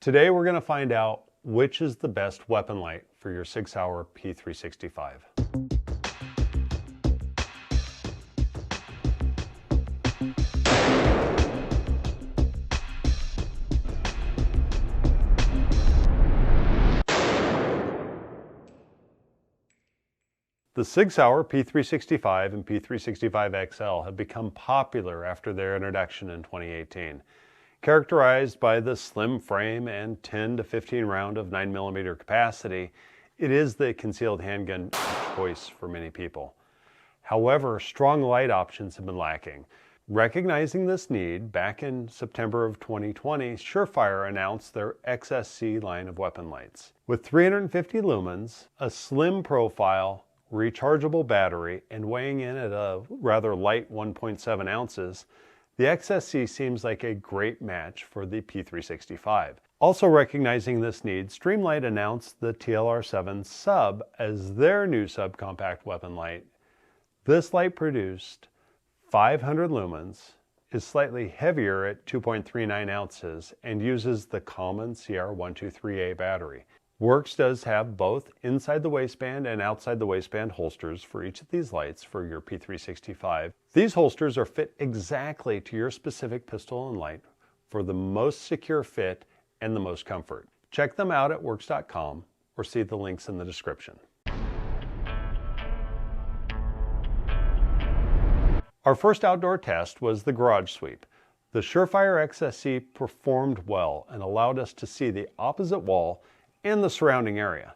Today we're going to find out which is the best weapon light for your Sig Sauer P365. The Sig Sauer P365 and P365 XL have become popular after their introduction in 2018. Characterized by the slim frame and 10 to 15 round of 9mm capacity, it is the concealed handgun of choice for many people. However, strong light options have been lacking. Recognizing this need, back in September of 2020, Surefire announced their XSC line of weapon lights. With 350 lumens, a slim profile, rechargeable battery, and weighing in at a rather light 1.7 ounces, the XSC seems like a great match for the P365. Also recognizing this need, Streamlight announced the TLR-7 Sub as their new subcompact weapon light. This light produced 500 lumens, is slightly heavier at 2.39 ounces, and uses the common CR123A battery. Werkz does have both inside the waistband and outside the waistband holsters for each of these lights for your P365. These holsters are fit exactly to your specific pistol and light for the most secure fit and the most comfort. Check them out at werkz.com or see the links in the description. Our first outdoor test was the garage sweep. The Surefire XSC performed well and allowed us to see the opposite wall and the surrounding area.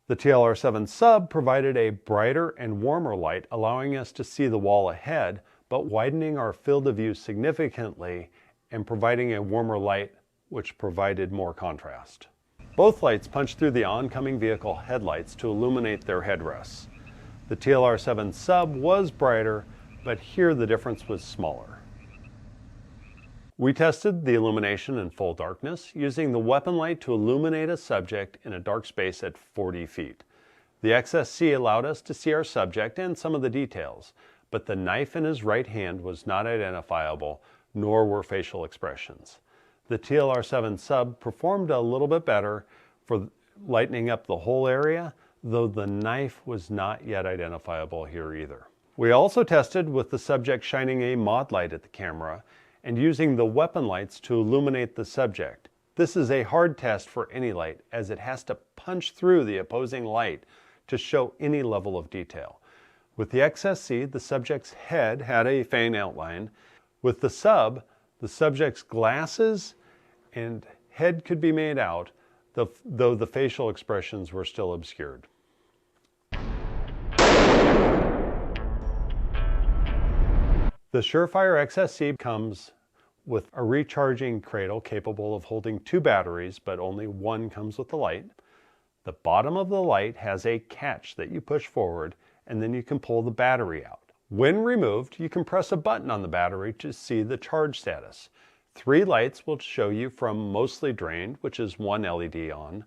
The TLR-7 Sub provided a brighter and warmer light, allowing us to see the wall ahead, but widening our field of view significantly and providing a warmer light, which provided more contrast. Both lights punched through the oncoming vehicle headlights to illuminate their headrests. The TLR-7 Sub was brighter, but here the difference was smaller. We tested the illumination in full darkness, using the weapon light to illuminate a subject in a dark space at 40 feet. The XSC allowed us to see our subject and some of the details, but the knife in his right hand was not identifiable, nor were facial expressions. The TLR-7 Sub performed a little bit better for lightening up the whole area, though the knife was not yet identifiable here either. We also tested with the subject shining a mod light at the camera and using the weapon lights to illuminate the subject. This is a hard test for any light, as it has to punch through the opposing light to show any level of detail. With the XSC, the subject's head had a faint outline. With the Sub, the subject's glasses and head could be made out, though the facial expressions were still obscured. The Surefire XSC comes with a recharging cradle capable of holding 2 batteries, but only one comes with the light. The bottom of the light has a catch that you push forward, and then you can pull the battery out. When removed, you can press a button on the battery to see the charge status. 3 lights will show you from mostly drained, which is 1 LED on,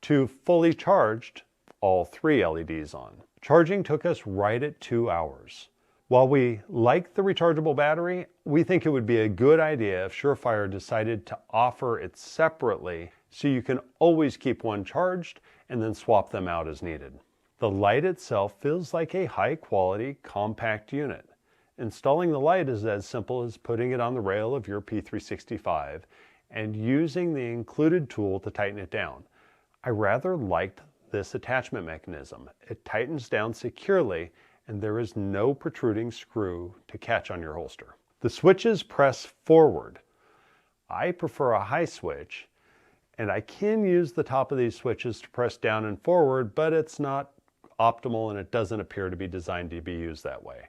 to fully charged, all 3 LEDs on. Charging took us right at 2 hours. While we like the rechargeable battery, we think it would be a good idea if Surefire decided to offer it separately so you can always keep one charged and then swap them out as needed. The light itself feels like a high-quality, compact unit. Installing the light is as simple as putting it on the rail of your P365 and using the included tool to tighten it down. I rather liked this attachment mechanism. It tightens down securely and there is no protruding screw to catch on your holster. The switches press forward. I prefer a high switch, and I can use the top of these switches to press down and forward, but it's not optimal and it doesn't appear to be designed to be used that way.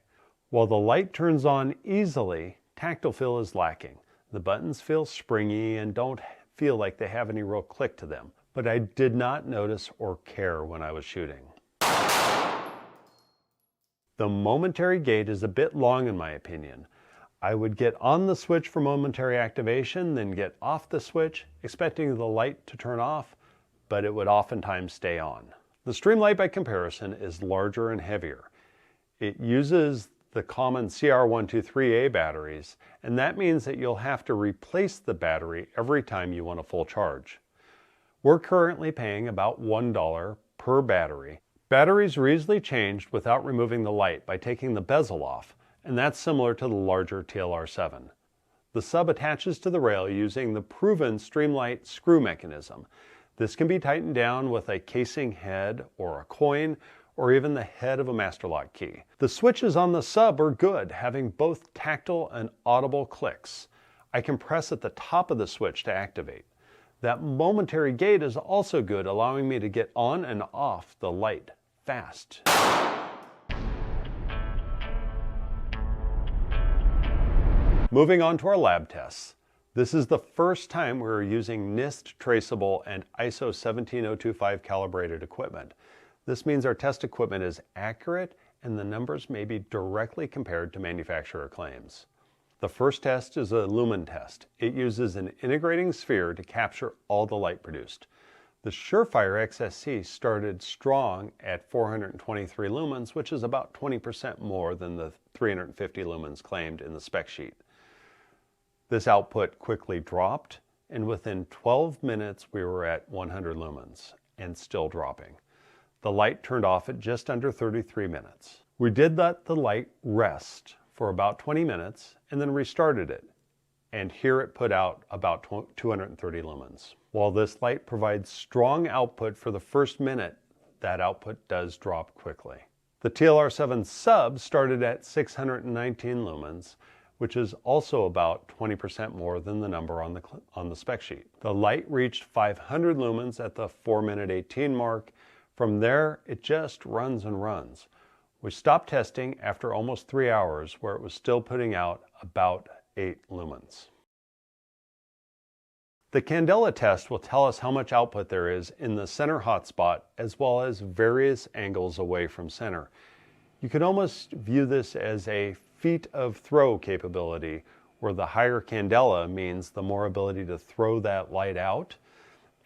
While the light turns on easily, tactile feel is lacking. The buttons feel springy and don't feel like they have any real click to them, but I did not notice or care when I was shooting. The momentary gate is a bit long in my opinion. I would get on the switch for momentary activation, then get off the switch, expecting the light to turn off, but it would oftentimes stay on. The Streamlight by comparison is larger and heavier. It uses the common CR123A batteries, and that means that you'll have to replace the battery every time you want a full charge. We're currently paying about $1 per battery. Batteries are easily changed without removing the light by taking the bezel off, and that's similar to the larger TLR-7. The sub attaches to the rail using the proven Streamlight screw mechanism. This can be tightened down with a casing head or a coin, or even the head of a master lock key. The switches on the sub are good, having both tactile and audible clicks. I can press at the top of the switch to activate. That momentary gate is also good, allowing me to get on and off the light fast. Moving on to our lab tests. This is the first time we're using NIST traceable and ISO 17025 calibrated equipment. This means our test equipment is accurate and the numbers may be directly compared to manufacturer claims. The first test is a lumen test. It uses an integrating sphere to capture all the light produced. The Surefire XSC started strong at 423 lumens, which is about 20% more than the 350 lumens claimed in the spec sheet. This output quickly dropped, and within 12 minutes we were at 100 lumens and still dropping. The light turned off at just under 33 minutes. We did let the light rest for about 20 minutes and then restarted it. And here it put out about 230 lumens. While this light provides strong output for the first minute, that output does drop quickly. The TLR-7 Sub started at 619 lumens, which is also about 20% more than the number on the spec sheet. The light reached 500 lumens at the 4:18 mark. From there, it just runs and runs. We stopped testing after almost 3 hours, where it was still putting out about 8 lumens. The candela test will tell us how much output there is in the center hotspot, as well as various angles away from center. You could almost view this as a feet of throw capability, where the higher candela means the more ability to throw that light out,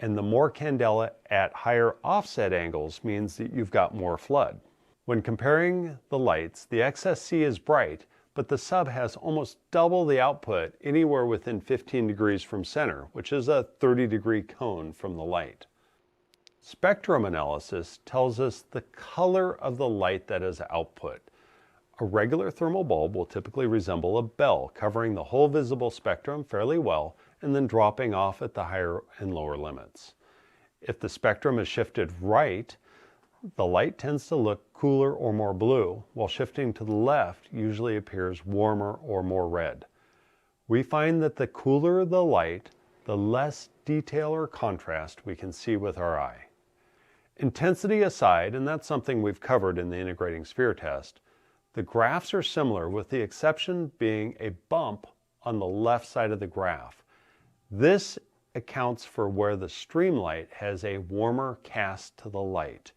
and the more candela at higher offset angles means that you've got more flood. When comparing the lights, the XSC is bright, but the Sub has almost double the output anywhere within 15 degrees from center, which is a 30-degree cone from the light. Spectrum analysis tells us the color of the light that is output. A regular thermal bulb will typically resemble a bell, covering the whole visible spectrum fairly well and then dropping off at the higher and lower limits. If the spectrum is shifted right, the light tends to look cooler or more blue, while shifting to the left usually appears warmer or more red. We find that the cooler the light, the less detail or contrast we can see with our eye. Intensity aside, and that's something we've covered in the integrating sphere test, the graphs are similar, with the exception being a bump on the left side of the graph. This accounts for where the Streamlight has a warmer cast to the light.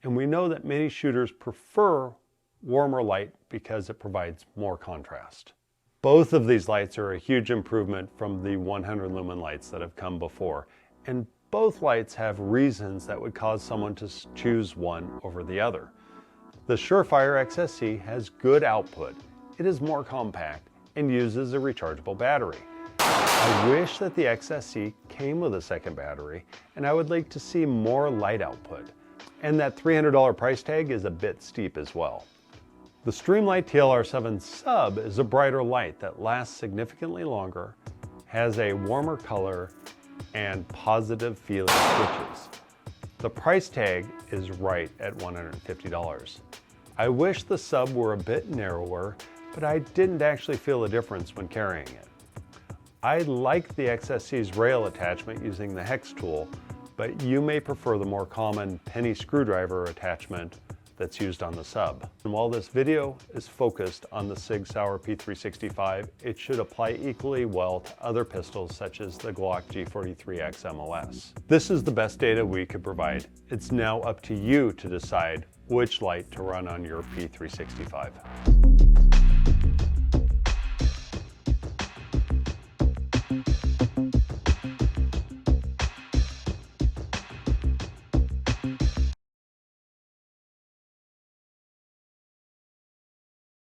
And we know that many shooters prefer warmer light because it provides more contrast. Both of these lights are a huge improvement from the 100 lumen lights that have come before. And both lights have reasons that would cause someone to choose one over the other. The Surefire XSC has good output. It is more compact and uses a rechargeable battery. I wish that the XSC came with a second battery, and I would like to see more light output. And that $300 price tag is a bit steep as well. The Streamlight TLR-7 Sub is a brighter light that lasts significantly longer, has a warmer color, and positive feeling switches. The price tag is right at $150. I wish the Sub were a bit narrower, but I didn't actually feel a difference when carrying it. I like the XSC's rail attachment using the hex tool, but you may prefer the more common penny screwdriver attachment that's used on the Sub. And while this video is focused on the Sig Sauer P365, it should apply equally well to other pistols such as the Glock G43X MLS. This is the best data we could provide. It's now up to you to decide which light to run on your P365.